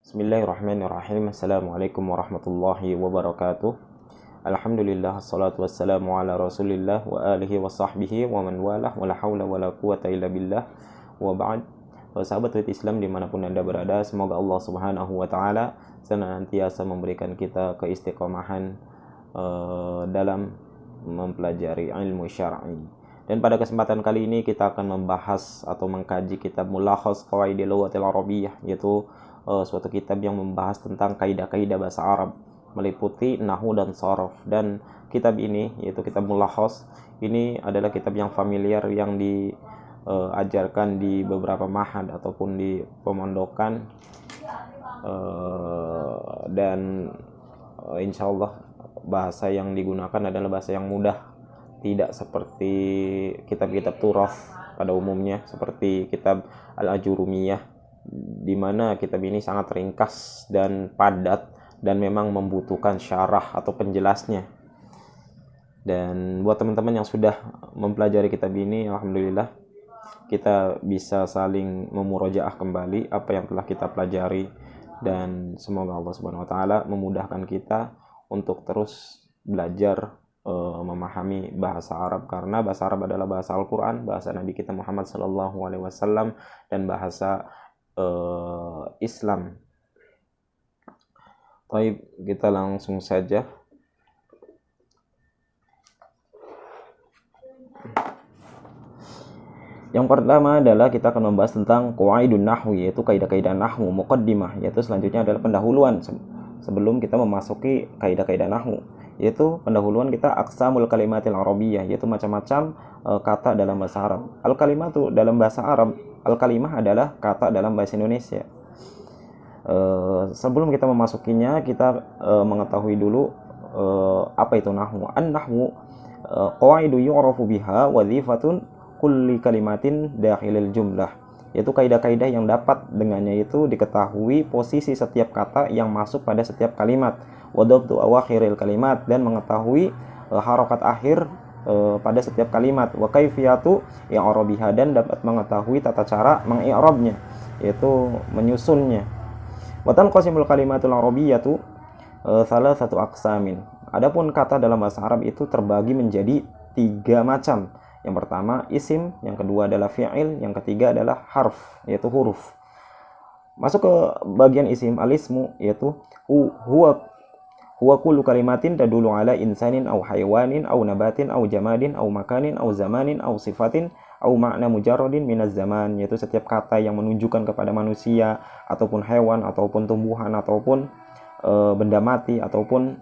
Bismillahirrahmanirrahim. Assalamualaikum warahmatullahi wabarakatuh. Alhamdulillah, assalatu wassalamu ala rasulillah wa alihi wa sahbihi wa man walah, wa la hawla wa la quwata illa billah, wa ba'd. Sahabat Islam dimanapun Anda berada, semoga Allah subhanahu wa ta'ala senantiasa memberikan kita keistiqomahan dalam mempelajari ilmu syar'i. Dan pada kesempatan kali ini kita akan membahas atau mengkaji kitab Mulakhas Qawaidil Lughatil Arabiyyah, yaitu suatu kitab yang membahas tentang kaidah-kaidah bahasa Arab, meliputi nahwu dan sharaf. Dan kitab ini, yaitu kitab Mulakhas, ini adalah kitab yang familiar yang diajarkan di beberapa mahad ataupun di pemondokan, dan insyaallah bahasa yang digunakan adalah bahasa yang mudah, tidak seperti kitab-kitab Turath pada umumnya seperti kitab Al-Ajurumiyah, di mana kitab ini sangat ringkas dan padat dan memang membutuhkan syarah atau penjelasnya. Dan buat teman-teman yang sudah mempelajari kitab ini, alhamdulillah kita bisa saling memurojaah kembali apa yang telah kita pelajari, dan semoga Allah Subhanahu wa taala memudahkan kita untuk terus belajar memahami bahasa Arab, karena bahasa Arab adalah bahasa Al-Qur'an, bahasa Nabi kita Muhammad sallallahu alaihi wasallam, dan bahasa Islam. Baik, kita langsung saja. Yang pertama adalah kita akan membahas tentang qawaidun nahwi, yaitu kaidah-kaidah nahwu. Muqaddimah, yaitu selanjutnya adalah pendahuluan sebelum kita memasuki kaidah-kaidah nahwu, yaitu pendahuluan kita aqsamul kalimatil arabiyyah, yaitu macam-macam kata dalam bahasa Arab. Al-kalimatu dalam bahasa Arab, al-kalimah adalah kata dalam bahasa Indonesia. Sebelum kita memasukinya, kita mengetahui dulu apa itu nahwu. An-nahwu qawaidu yu'rafu biha wadhifatun kulli kalimatin dakhilil jumlah, yaitu kaidah-kaidah yang dapat dengannya itu diketahui posisi setiap kata yang masuk pada setiap kalimat, wadabtu awakhiril kalimat, dan mengetahui harokat akhir pada setiap kalimat, wa kaifiyatu i'rabiha, dan dapat mengetahui tata cara mengi'rabnya, yaitu menyusunnya. Wa tanqasimul kalimatul arabiyyatu salasatu aqsamin. Adapun kata dalam bahasa Arab itu terbagi menjadi 3 macam. Yang pertama isim, yang kedua adalah fi'il, yang ketiga adalah harf, yaitu huruf. Masuk ke bagian isim, alismu, yaitu huwa kullu kalimatin tadullu ala insanin aw hayawanin aw nabatin aw jamadin aw makanin aw zamanin aw sifatin aw ma'na mujarradin minaz zaman, yaitu setiap kata yang menunjukkan kepada manusia ataupun hewan ataupun tumbuhan ataupun benda mati ataupun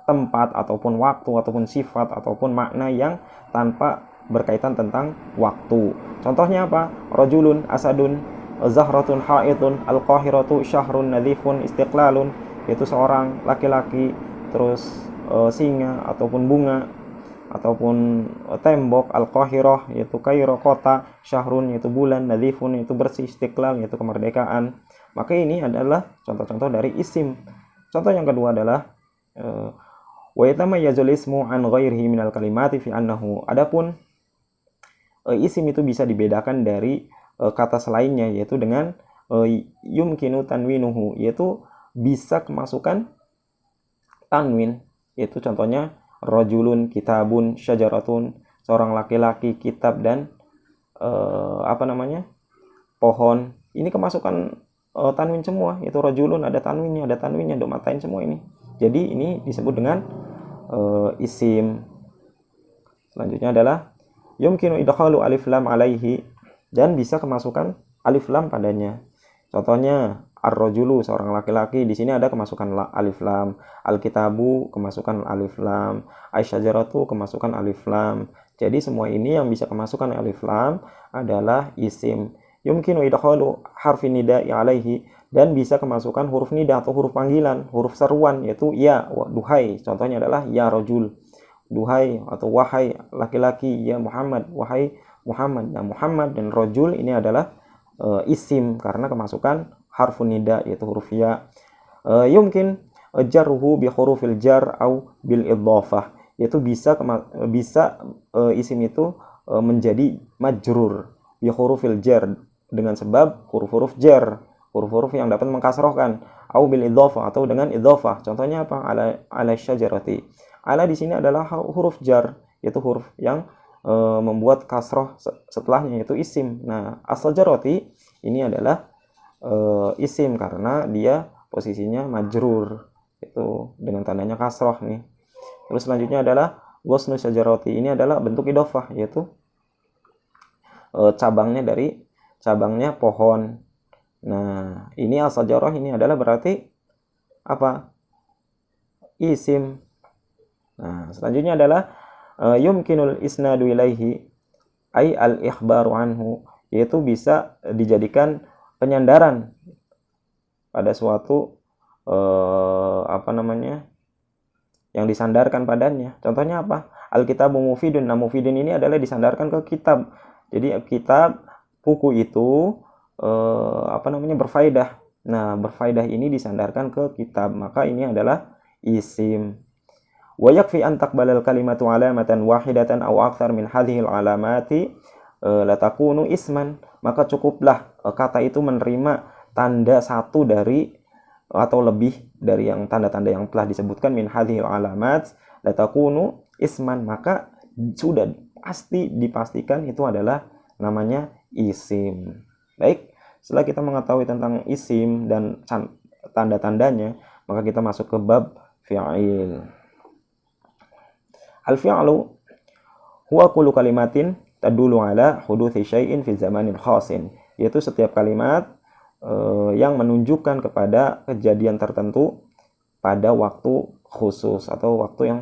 tempat ataupun waktu ataupun sifat ataupun makna yang tanpa berkaitan tentang waktu. Contohnya apa? Rajulun, asadun, zahratun, haidun, al-qahiratu, syahrun, nadhifun, istiqlalun, yaitu seorang laki-laki, terus singa ataupun bunga ataupun tembok, al-qahirah yaitu Kairo kota, syahrun yaitu bulan, nadhifun yaitu bersih, istiqlal yaitu kemerdekaan. Maka ini adalah contoh-contoh dari isim. Contoh yang kedua adalah wa yatamayyazul ismu an ghairihi minal kalimati fi annahu. Adapun isim itu bisa dibedakan dari kata selainnya, yaitu dengan yumkinu tanwinuhu, yaitu bisa kemasukan tanwin, yaitu contohnya rajulun, kitabun, syajaratun, seorang laki-laki, kitab, dan pohon. Ini kemasukan tanwin semua, yaitu rajulun ada tanwinnya, domatain semua ini. Jadi ini disebut dengan isim. Selanjutnya adalah yumkinu idkhalu alif lam alaihi, dan bisa kemasukan alif lam padanya. Contohnya ar-rajulu, seorang laki-laki, di sini ada kemasukan alif lam. Al-kitabu, kemasukan alif lam. Asy-syajaratu, kemasukan alif lam. Jadi semua ini yang bisa kemasukan alif lam adalah isim. Yumkinu idkhalu harfi nida'i alaihi, dan bisa kemasukan huruf nida atau huruf panggilan, huruf seruan, yaitu ya, duhai. Contohnya adalah ya rajul, duhai atau wahai laki-laki, ya Muhammad, wahai Muhammad. Nah, Muhammad dan rajul ini adalah isim karena kemasukan harfun nida, yaitu huruf ya. Yumkin jarruhu bi hurufil jar au bil idhafah, yaitu bisa isim itu menjadi majrur bi hurufil jar, dengan sebab huruf-huruf jar. huruf-huruf yang dapat mengkasrohkan, au bil idhofah, atau dengan idhofah. Contohnya apa? Ala syajarati. Ala di sini adalah huruf jar, yaitu huruf yang membuat kasroh setelahnya, yaitu isim. Nah, as-syajarati ini adalah isim karena dia posisinya majrur, itu dengan tandanya kasroh nih. Terus selanjutnya adalah ghusnu syajarati, ini adalah bentuk idhofah, yaitu cabangnya pohon. Nah, ini as-syajarah ini adalah berarti apa? Isim. Nah, selanjutnya adalah yumkinul isnadu ilaihi ay al-ikhbaru anhu, yaitu bisa dijadikan penyandaran pada suatu yang disandarkan padanya. Contohnya apa? Al-kitabu mufidun. Nah, mufidun ini adalah disandarkan ke kitab. Jadi kitab, buku itu berfaedah. Nah, berfaedah ini disandarkan ke kitab, maka ini adalah isim. Wa yakfi an taqbalal kalimatu alamatan wahidatan aw akthar min hadhil alamati la takunu isman. Maka cukuplah kata itu menerima tanda satu dari atau lebih dari yang tanda-tanda yang telah disebutkan min hadhil alamat la takunu isman, maka sudah pasti dipastikan itu adalah namanya isim. Baik, setelah kita mengetahui tentang isim dan tanda-tandanya, maka kita masuk ke bab fi'il. Al-fi'lu huwa kullu kalimatin tadullu ala huduthi syai'in fi zamanin khasin, yaitu setiap kalimat yang menunjukkan kepada kejadian tertentu pada waktu khusus atau waktu yang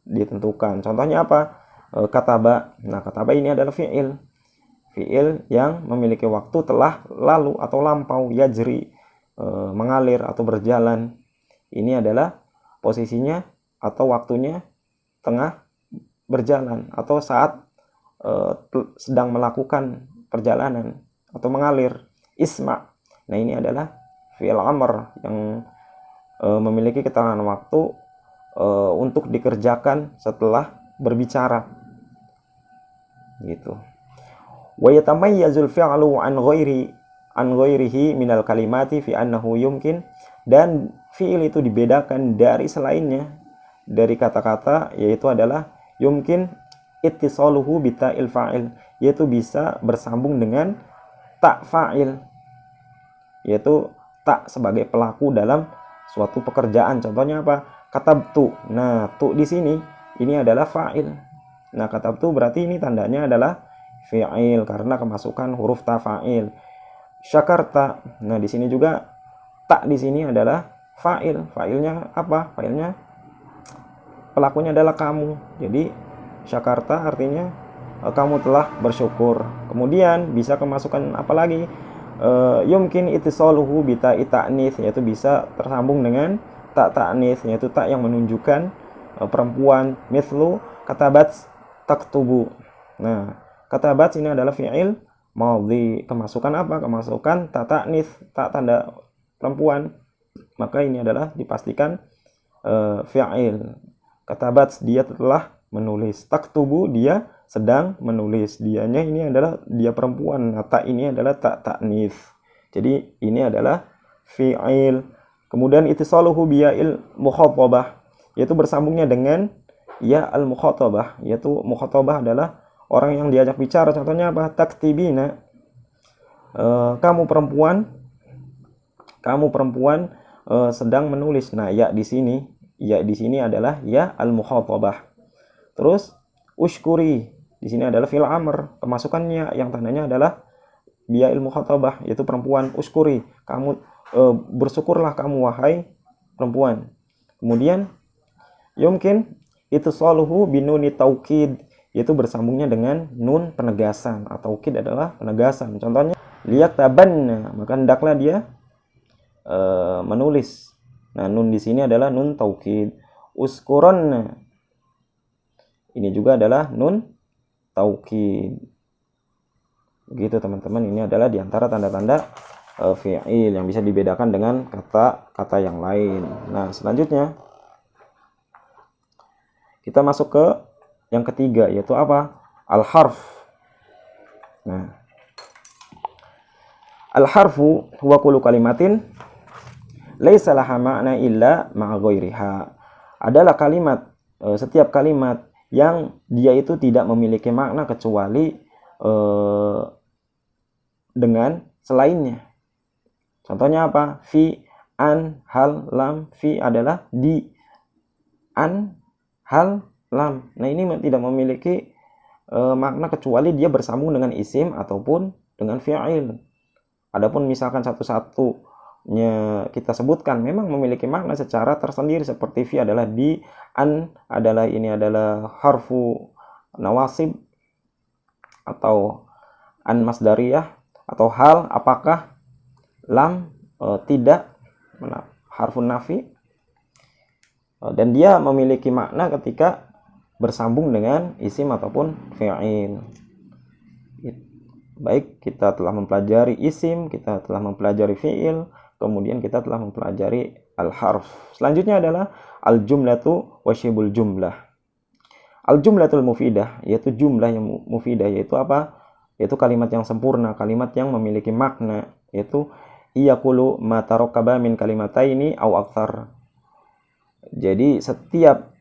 ditentukan. Contohnya apa? Kataba. Nah, kataba ini adalah fi'il yang memiliki waktu telah lalu atau lampau, yajri, mengalir atau berjalan. Ini adalah posisinya atau waktunya tengah berjalan atau saat sedang melakukan perjalanan atau mengalir. Isma. Nah, ini adalah fi'il amr yang memiliki keterangan waktu untuk dikerjakan setelah berbicara. Gitu. Wa yatamayyazul fi'lu an ghairihi minal kalimati fi annahu yumkin, dan fi'il itu dibedakan dari selainnya dari kata-kata, yaitu adalah yumkin ittisaluhu bi ta'il fa'il, yaitu bisa bersambung dengan ta fa'il, yaitu tak sebagai pelaku dalam suatu pekerjaan. Contohnya apa? Katabtu. Nah, tu di sini ini adalah fa'il. Nah, katabtu berarti ini tandanya adalah fi'il karena kemasukan huruf ta fa'il. Syakarta. Nah, di sini juga tak di sini adalah fa'il. Fa'ilnya apa? Fa'ilnya pelakunya adalah kamu. Jadi syakarta artinya kamu telah bersyukur. Kemudian bisa kemasukan apa lagi? Yumkin ittisaluhu bi ta'i ta'nits, yaitu bisa tersambung dengan ta ta'nits, yaitu tak yang menunjukkan perempuan. Mithlu katabat taktubu. Nah, katabat ini adalah fi'il madhi. Kemasukan apa? Kemasukan ta ta'nits, tak tanda perempuan. Maka ini adalah dipastikan fi'il. Katabat dia telah menulis. Taktubu dia sedang menulis. Dianya ini adalah dia perempuan. Nah, tak ini adalah tak ta'nits. Jadi ini adalah fi'il. Kemudian ittisaluhu biya'il mukhatabah, yaitu bersambungnya dengan ya al mukhatabah, yaitu mukhatabah adalah orang yang diajak bicara. Contohnya apa? Taktibina. Kamu perempuan sedang menulis. Nah, ya di sini adalah ya al mukhatabah. Terus ushkuri di sini adalah fi'il amr, kemasukannya yang tandanya adalah biya'il mukhatabah, yaitu perempuan. Ushkuri, kamu bersyukurlah kamu wahai perempuan. Kemudian yumkin ittisaluhu binuni taukid, yaitu bersambungnya dengan nun penegasan. Atau taukid adalah penegasan. Contohnya liyaktabanna, maka hendaklah dia menulis. Nah, nun di sini adalah nun taukid. Uskuranna, ini juga adalah nun taukid. Begitu teman-teman, ini adalah diantara tanda-tanda fi'il yang bisa dibedakan dengan kata-kata yang lain. Nah, selanjutnya kita masuk ke yang ketiga, yaitu apa? Al-harf. Nah, Al-harfu huwa kullu kalimatin laisa laha ma'na illa ma'a ghairiha. Adalah kalimat, setiap kalimat yang dia itu tidak memiliki makna kecuali dengan selainnya. Contohnya apa? Fi, an, hal, lam. Fi adalah di, an, hal, lam. Nah, ini tidak memiliki makna kecuali dia bersambung dengan isim ataupun dengan fi'il. Adapun misalkan satu-satunya kita sebutkan memang memiliki makna secara tersendiri, seperti fi adalah di, an adalah ini adalah harfu nawasib atau an masdariyah, atau hal apakah, lam tidak, harfun nafi, dan dia memiliki makna ketika bersambung dengan isim ataupun fi'il. Baik, kita telah mempelajari isim, kita telah mempelajari fi'il, kemudian kita telah mempelajari al-harf. Selanjutnya adalah al-jumlatu wa syibul jumlah. Al-jumlatul mufidah, yaitu jumlah yang mufidah, yaitu apa? Yaitu kalimat yang sempurna, kalimat yang memiliki makna, yaitu iyaqulu ma tarakkaba min kalimataini aw aktsar. Jadi setiap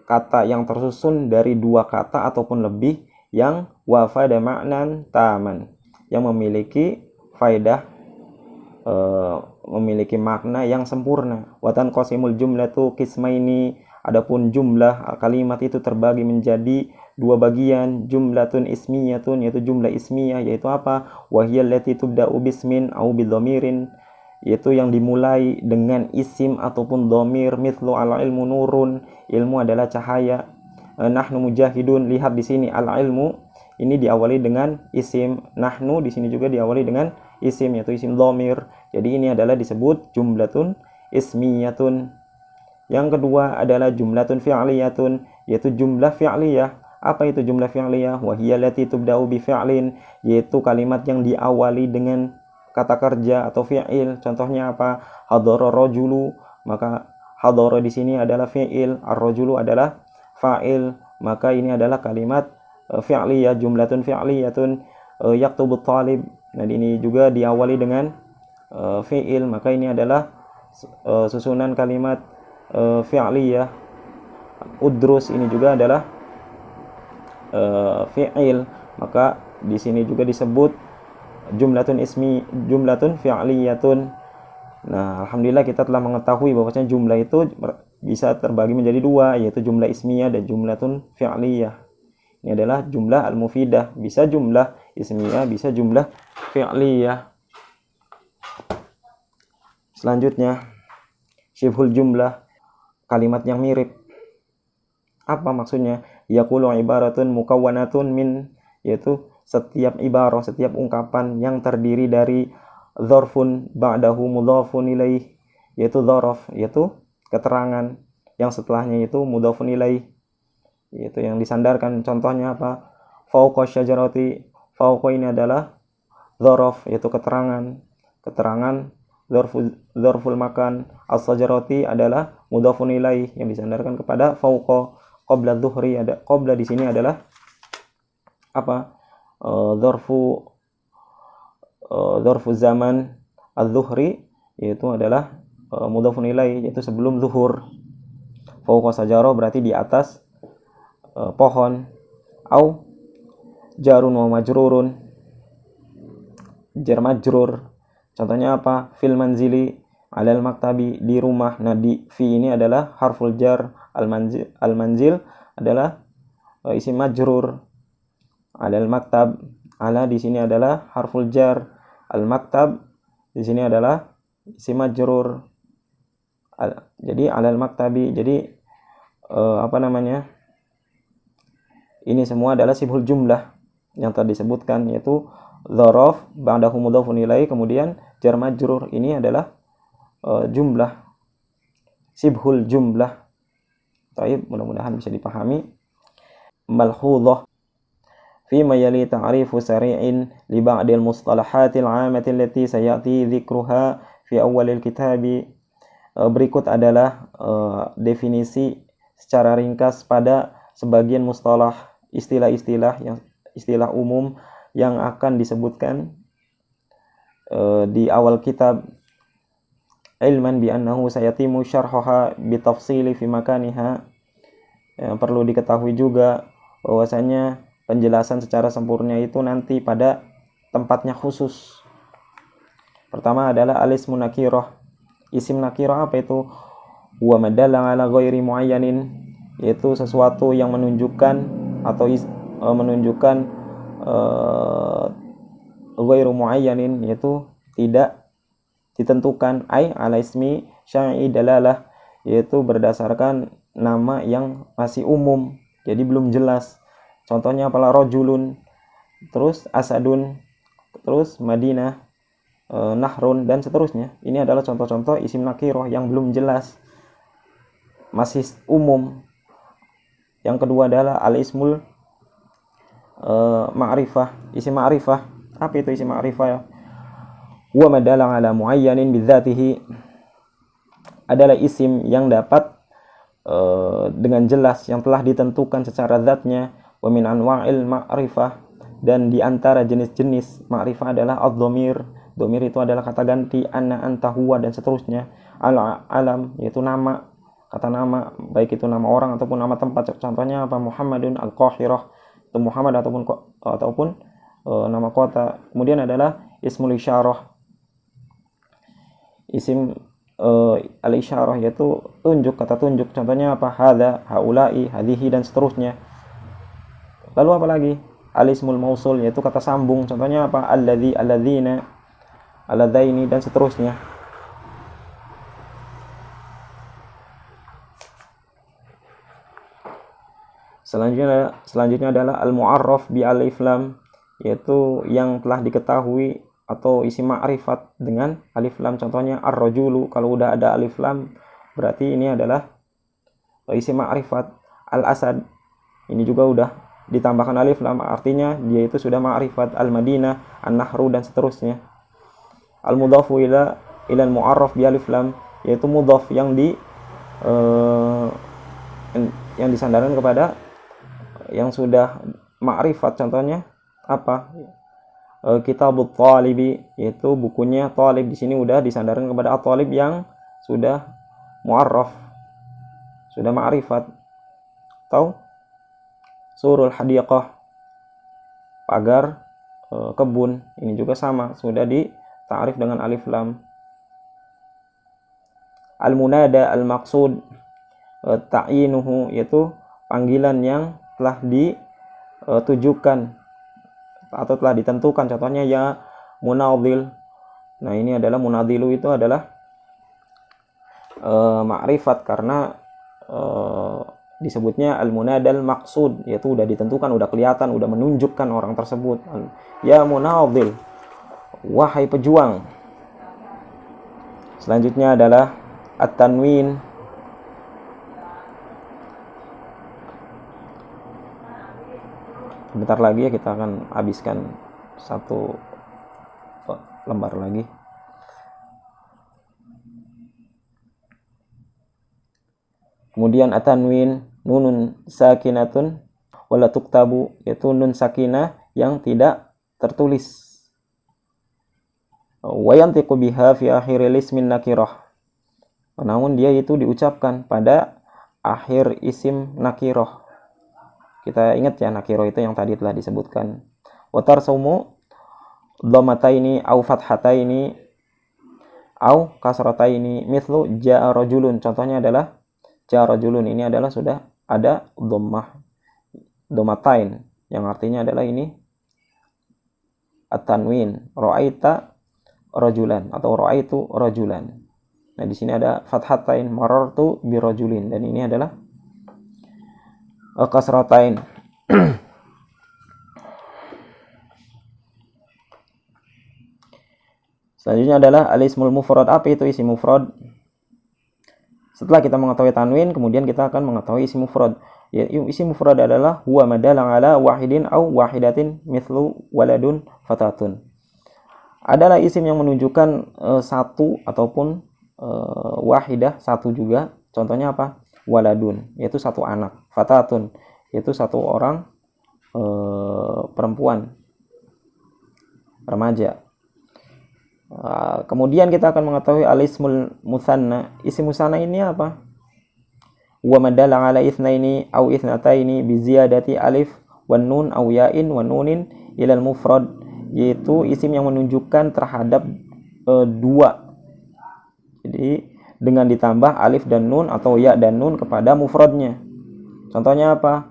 kata yang tersusun dari dua kata ataupun lebih yang wafada ma'nan taman, yang memiliki faedah, memiliki makna yang sempurna. Watan qasimul jumlatu qismaini, adapun jumlah kalimat itu terbagi menjadi dua bagian. Jumlatun ismiyatun, yaitu jumlah ismiyah, yaitu apa? Wahiyal lati tubda'u bismin au bidhamirin, yaitu yang dimulai dengan isim ataupun dhamir. Mithlu al ilmu nurun, ilmu adalah cahaya. Nahnu mujahidun, lihat di sini al ilmu ini diawali dengan isim, nahnu di sini juga diawali dengan isim, yaitu isim dhamir. Jadi ini adalah disebut jumlatun ismiyatun. Yang kedua adalah jumlatun fi'liyatun, yaitu jumlah fi'liyah. Apa itu jumlah fi'liyah? Wa hiya allati tubda'u bi fi'lin, yaitu kalimat yang diawali dengan kata kerja atau fi'il. Contohnya apa? Hadara rajulu, maka hadara di sini adalah fi'il, ar-rajulu adalah fa'il, maka ini adalah kalimat fi'liyah, jumlatun fi'liyatun. Yaktubut talib, nah ini juga diawali dengan fi'il, maka ini adalah susunan kalimat fi'liyah. Udrus ini juga adalah fi'il, maka di sini juga disebut jumlatun fi'liyatun. Nah, alhamdulillah kita telah mengetahui bahwasanya jumlah itu bisa terbagi menjadi dua, yaitu jumlah ismiyah dan jumlatun fi'liyah. Ini adalah jumlah al-mufidah, bisa jumlah ismiyah, bisa jumlah fi'liyah. Selanjutnya, syibhul jumlah, kalimat yang mirip. Apa maksudnya? Yaqulu ibaratun mukawwanatun min, yaitu setiap ibarah, setiap ungkapan yang terdiri dari dzarfun ba'dahu mudhafun ilaih, yaitu dzaraf, yaitu keterangan yang setelahnya itu mudhafun ilaih, yaitu yang disandarkan. Contohnya apa? Fauqa syajarati, fauqa ini adalah dzaraf, yaitu keterangan dzarful makan. As-syajarati adalah mudhafun ilaih yang disandarkan kepada fauqa. Qabla dhuhri, ada qabla di sini adalah apa? Dzarfu zaman. Az-zuhri yaitu adalah mudhafun ilaih, yaitu sebelum zuhur. Fauqa sajarah berarti di atas pohon. Au jarun wa majrurun, jar majrur. Contohnya apa? Fil manzili, alal maktabi, di rumah. Nah, di fi ini adalah harful jar, al manzil adalah isim majrur. Alal maktab, ala di sini adalah harful jar, al maktab di sini adalah isim majrur. Jadi alal maktabi, jadi ini semua adalah sibhul jumlah yang tadi disebutkan, yaitu dzaraf ba'dahu mudhafun ilaih, kemudian jar majrur. Ini adalah jumlah, sibhul jumlah. Baik, mudah-mudahan bisa dipahami. Malhudhah fi ma yali ta'rifu sari'in li ba'dil mustalahatil 'amati allati sayati dzikruha fi awwalil kitabi. Berikut adalah definisi secara ringkas pada sebagian mustalah, istilah-istilah yang istilah umum yang akan disebutkan di awal kitab, ilman bi annahu sayatimu syarhaha bitafsili fi makaniha. Perlu diketahui juga bahwasanya penjelasan secara sempurna itu nanti pada tempatnya khusus. Pertama adalah al-ismu nakirah. Isim nakirah apa itu? Wa madalla ala ghairi muayyanin, yaitu sesuatu yang menunjukkan atau menunjukkan ghairu muayyanin, yaitu tidak ditentukan, ai ala ismi syai'i dalalah, yaitu berdasarkan nama yang masih umum, jadi belum jelas. Contohnya apalah? Rajulun, terus asadun, terus Madinah, nahrun, dan seterusnya. Ini adalah contoh-contoh isim nakirah yang belum jelas, masih umum. Yang kedua adalah al-ismul ma'rifah, isim ma'rifah. Apa itu isim ma'rifah ya? Wa madalla ala muayyanin bidzatihi, adalah isim yang dapat dengan jelas, yang telah ditentukan secara zatnya. Wa min anwa'il ma'rifah, dan di antara jenis-jenis ma'rifah adalah ad-dhamir. Dhamir itu adalah kata ganti, anna, anta, huwa, dan seterusnya. Al-alam, yaitu nama, kata nama, baik itu nama orang ataupun nama tempat. Contohnya apa? Muhammadun al-Qahirah, itu Muhammad ataupun nama kota. Kemudian adalah ismul isyarah, isim al-isyarah, yaitu tunjuk, kata tunjuk. Contohnya apa? Hadza, haula'i, hadhihi, dan seterusnya. Lalu apa lagi? Al-ismul mausul, yaitu kata sambung. Contohnya apa? Alladzi, alladzina, alladzaini, dan seterusnya. Selanjutnya adalah al-mu'arraf bi alif lam, yaitu yang telah diketahui atau isi ma'rifat dengan alif lam. Contohnya ar-rajulu, kalau udah ada alif lam berarti ini adalah isi ma'rifat. Al-asad, ini juga udah ditambahkan alif lam, artinya dia itu sudah ma'rifat. Al-madinah, an-nahru, dan seterusnya. Al-mudhafu ila al-mu'arraf bi alif lam, yaitu mudhaf yang disandarkan kepada yang sudah ma'rifat. Contohnya apa? Kitabut Thalibi, yaitu bukunya Thalib. Di sini udah disandarkan kepada at-Thalib yang sudah mu'arraf, sudah ma'rifat. Atau surul hadiqah, pagar kebun, ini juga sama, sudah dita'rif dengan alif lam. Al-munada al-maqsud, ta'yinuhu, yaitu panggilan yang telah ditujukan atau telah ditentukan. Contohnya ya munadhil. Nah, ini adalah munadhilu, itu adalah ma'rifat karena disebutnya al-munadal maqsud, yaitu udah ditentukan, udah kelihatan, udah menunjukkan orang tersebut. Ya munadhil, wahai pejuang. Selanjutnya adalah at-tanwin. Bentar lagi ya, kita akan habiskan satu lembar lagi. Kemudian at-tanwin, nunun sakinatun wala tuktabu, yaitu nun sakinah yang tidak tertulis. Wa yantiqu biha fi akhiril ismin nakirah, namun dia itu diucapkan pada akhir isim nakirah. Kita ingat ya, nakirah itu yang tadi telah disebutkan. Wa tarsaumu dhammataini au fathataini au kasrataini mithlu jaa rajulun. Contohnya adalah jaa rajulun, ini adalah sudah ada dhammatain yang artinya adalah ini at-tanwin. Ra'aita rajulan atau ra'aitu rajulan. Nah, di sini ada fathatain, marartu bi rajulin, dan ini adalah kasratain. Selanjutnya adalah al-ismul mufrad. Apa itu isim mufrad? Setelah kita mengetahui tanwin, kemudian kita akan mengetahui isim mufrad. Isim mufrad adalah huwa madalla ala wahidin au wahidatin mithlu waladun fatatun. Adalah isim yang menunjukkan satu ataupun wahidah, satu juga. Contohnya apa? Waladun, yaitu satu anak. Fatatun, yaitu satu orang perempuan, remaja. Kemudian kita akan mengetahui al-ismul musanna. Isim musanna ini apa? Wa madalla ala itsnaini au itsnataini bi ziyadati alif wan nun au ya'in wan nunin ilal mufrad, yaitu isim yang menunjukkan terhadap dua. Jadi dengan ditambah alif dan nun atau ya dan nun kepada mufradnya. Contohnya apa?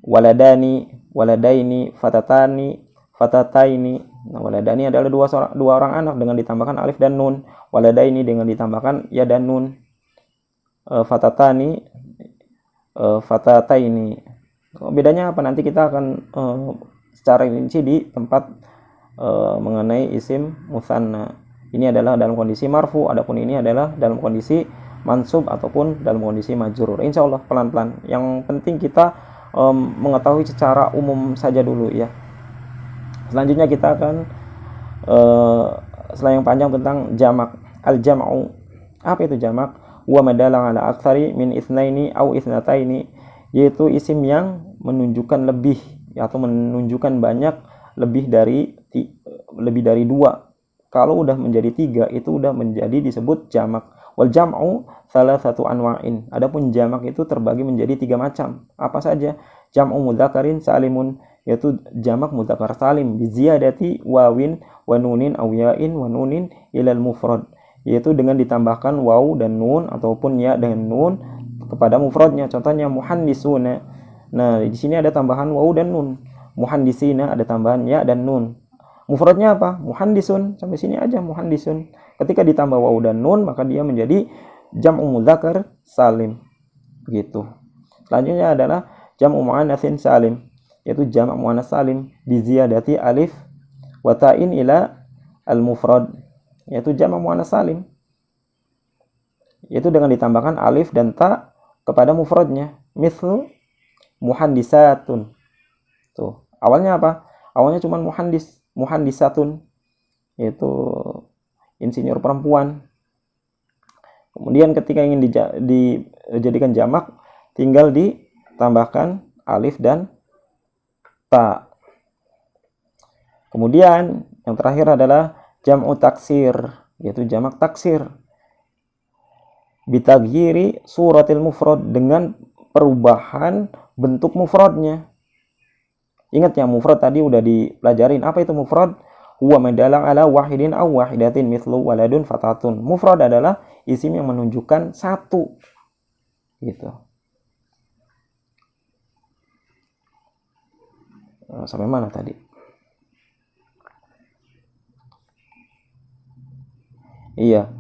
Waladani, waladaini, fatatani, fatataini. Nah, waladani adalah dua orang anak dengan ditambahkan alif dan nun. Waladaini dengan ditambahkan ya dan nun. Fatatani, fatataini. Bedanya apa? Nanti kita akan secara rinci di tempat mengenai isim musanna. Ini adalah dalam kondisi marfu, adapun ini adalah dalam kondisi mansub ataupun dalam kondisi majrur. Insya Allah pelan-pelan. Yang penting kita mengetahui secara umum saja dulu ya. Selanjutnya kita akan setelah yang panjang tentang jamak. Al-jam'u. Apa itu jamak? Wa madalla ala aktsari min itsnaini au itsnataini, yaitu isim yang menunjukkan lebih atau menunjukkan banyak lebih dari dua. Kalau udah menjadi tiga itu udah menjadi disebut jamak. Wal jam'u salah satu anwa'in. Adapun jamak itu terbagi menjadi tiga macam. Apa saja? Jam'u mudzakarin salimun, yaitu jamak mudzakkar salim bi ziyadati wawin wa nunin aw ya'in wa nunin ilal mufrad, yaitu dengan ditambahkan waw dan nun ataupun ya dan nun kepada mufradnya. Contohnya muhandisuna. Nah, di sini ada tambahan waw dan nun. Muhandisina ada tambahan ya dan nun. Mufradnya apa? Muhandisun. Sampai sini aja muhandisun. Ketika ditambah waw dan nun maka dia menjadi jam'u mudzakkar salim. Begitu. Selanjutnya adalah jam'u muannatsin salim, yaitu jamak muannas salim bi ziyadati alif wa ta'in ila al-mufrad, yaitu jamak muannas salim. Yaitu dengan ditambahkan alif dan ta kepada mufradnya. Mithlu muhandisatun. Tuh, awalnya apa? Awalnya cuma muhandisatun, yaitu insinyur perempuan. Kemudian ketika ingin dijadikan jamak, tinggal ditambahkan alif dan ta. Kemudian yang terakhir adalah jam'u taksir, yaitu jamak taksir. Bitaghyiri suratil mufrad, dengan perubahan bentuk mufradnya. Ingat ya, mufrad tadi udah dipelajarin. Apa itu mufrad? Huwa madalla ala wahidin aw wahidatin mithlu waladun fatatun. Mufrad adalah isim yang menunjukkan satu. Gitu. Sampai mana tadi? Iya.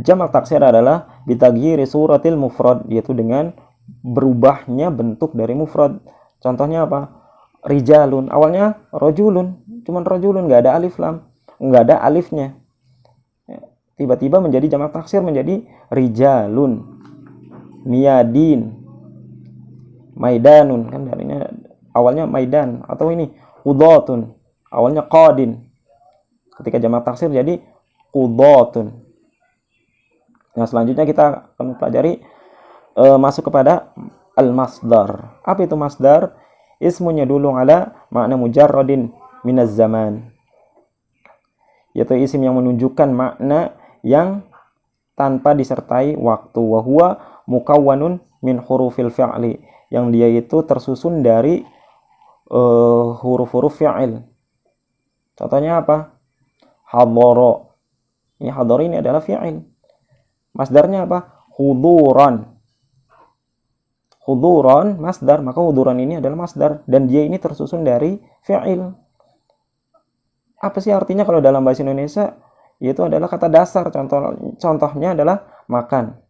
Jamak taksir adalah bitaghyiri suratil mufrad, yaitu dengan berubahnya bentuk dari mufrad. Contohnya apa? Rijalun, awalnya rojulun, cuman rojulun, nggak ada alif lam, nggak ada alifnya. Tiba-tiba menjadi jamak taksir menjadi rijalun, miyadin, maidanun, kan darinya awalnya maidan, atau ini qudotun, awalnya qadin. Ketika jamak taksir jadi qudotun. Nah, selanjutnya kita akan pelajari masuk kepada al-masdar. Apa itu masdar? Ismunya dulu ala makna mujarradin minaz zaman, yaitu isim yang menunjukkan makna yang tanpa disertai waktu. Wa huwa mukawwanun min hurufil fi'li, yang dia itu tersusun dari huruf-huruf fi'il. Contohnya apa? Hadara. Ini hadara ini adalah fi'il. Masdarnya apa? Huduran. Huduran masdar, maka huduran ini adalah masdar dan dia ini tersusun dari fi'il. Apa sih artinya kalau dalam bahasa Indonesia? Yaitu adalah kata dasar. Contohnya adalah makan.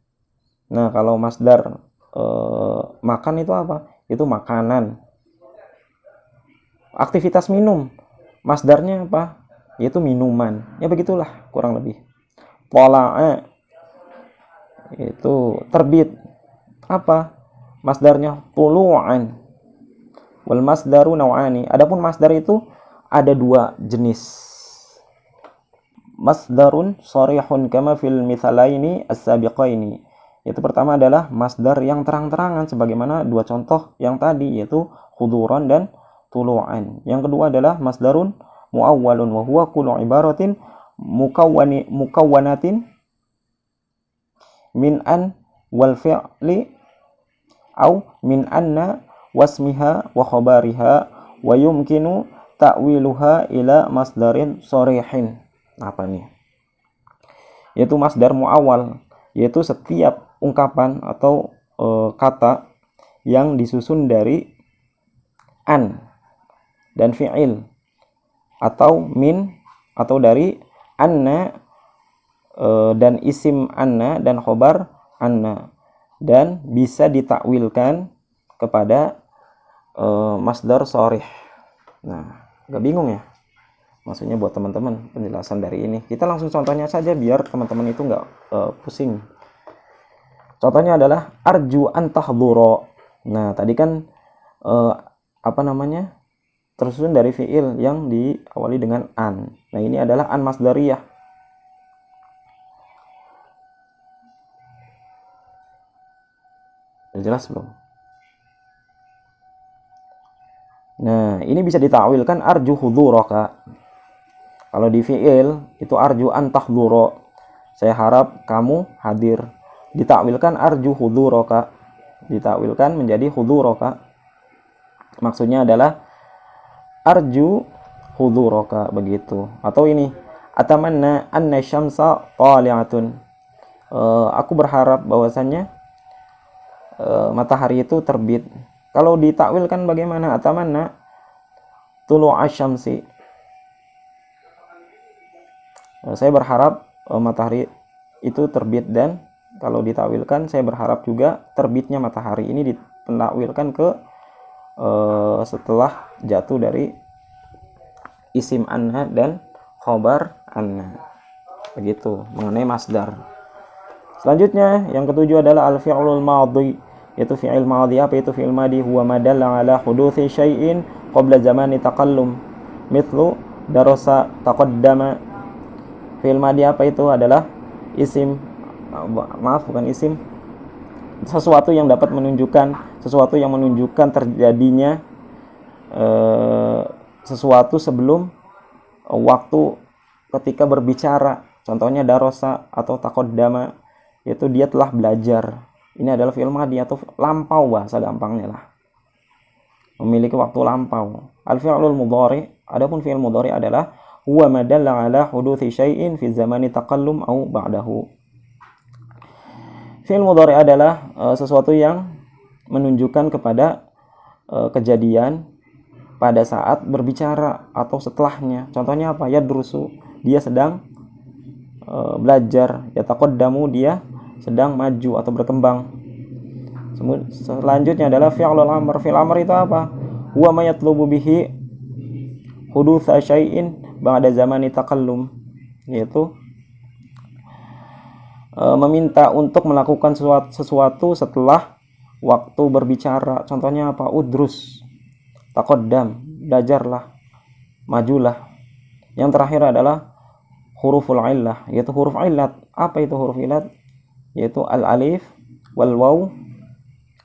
Nah, kalau masdar makan itu apa? Itu makanan. Aktivitas minum, masdarnya apa? Yaitu minuman. Ya begitulah kurang lebih. Tola'a, itu terbit. Apa? Masdarnya tulu'an. Wal masdaru naw'ani. Adapun masdar itu ada dua jenis. Masdarun sharihun kama fil mithalaini as-sabiqaini. Yaitu pertama adalah masdar yang terang-terangan sebagaimana dua contoh yang tadi, yaitu huduran dan tulu'an. Yang kedua adalah masdarun muawwalun wa huwa kullu ibaratin mukawwanatin min an wal fi'li au min anna wasmiha wa khabariha wa yumkinu ta'wiluha ila masdarin shorihin. Apa nih? Yaitu masdar muawwal, yaitu setiap ungkapan atau kata yang disusun dari an dan fi'il atau min atau dari anna dan isim anna dan khobar anna, dan bisa ditakwilkan kepada masdar shorih. Nah, gak bingung ya? Maksudnya buat teman-teman penjelasan dari ini. Kita langsung contohnya saja biar teman-teman itu nggak pusing. Contohnya adalah arju an tahdhura. Nah, tadi kan tersusun dari fiil yang diawali dengan an. Nah, ini adalah an masdariyah. Jelas belum? Nah, ini bisa ditakwilkan arju hudhuraka. Kalau di fiil itu arju an tahdhura, saya harap kamu hadir. Ditakwilkan arju hudhuraka, ditakwilkan menjadi hudhuraka. Maksudnya adalah arju hudhuraka, begitu. Atau ini atamanna anna syamsa tali'atun. Aku berharap bahwasannya matahari itu terbit. Kalau ditakwilkan bagaimana? Atamanna tulu'asy syamsi. Saya berharap matahari itu terbit, dan kalau ditakwilkan saya berharap juga terbitnya matahari. Ini ditakwilkan ke setelah jatuh dari isim anna dan khobar anna. Begitu mengenai masdar. Selanjutnya yang ketujuh adalah al-fi'lul madhi, yaitu fi'il madhi. Apa itu fi'il madhi? Huwa ma dalla ala huduthi syai'in qabla zamani taqallum, mithlu darasa taqaddama. Fi'il madhi apa itu? Adalah isim, bukan isim, sesuatu yang dapat menunjukkan, sesuatu yang menunjukkan terjadinya sesuatu sebelum waktu ketika berbicara. Contohnya darosa atau taqaddama, yaitu dia telah belajar. Ini adalah fi'il madhi atau lampau, bahasa gampangnya lah, memiliki waktu lampau. Al-fi'lul mudhari, adapun fi'il mudhari adalah huwa ma dalla ala huduthi syai'in fi zamani taqallum au ba'dahu. Fi'il mudhari adalah sesuatu yang menunjukkan kepada kejadian pada saat berbicara atau setelahnya. Contohnya apa? Yadrusu, dia sedang belajar. Yataqaddamu, dia sedang maju atau berkembang. Selanjutnya adalah fi'lul amr. Fi'il amr itu apa? Huwa ma yatlubu bihi hudutsa syai'in ba'da zamani taqallum, yaitu meminta untuk melakukan sesuatu setelah waktu berbicara. Contohnya apa? Udrus, taqaddam, belajarlah, majulah. Yang terakhir adalah huruful illah, yaitu huruf illat. Apa itu huruf illat? Yaitu al-alif, wal waw,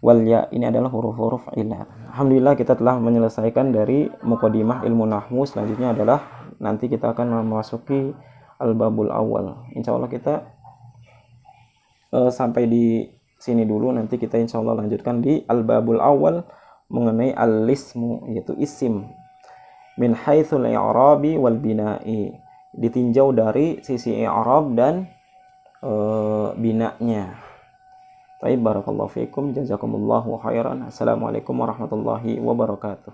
wal ya. Ini adalah huruf-huruf illat. Alhamdulillah kita telah menyelesaikan dari muqaddimah ilmu nahwu. Selanjutnya adalah nanti kita akan memasuki al-babul awal. Insyaallah kita sampai di sini dulu. Nanti kita insyaallah lanjutkan di al-babul awal mengenai al-ismu, yaitu isim, min haitsul i'rabi wal bina'i, ditinjau dari sisi i'rab dan binanya. Baik, barakallahu fiikum, jazakumullahu khairan. Assalamualaikum warahmatullahi wabarakatuh.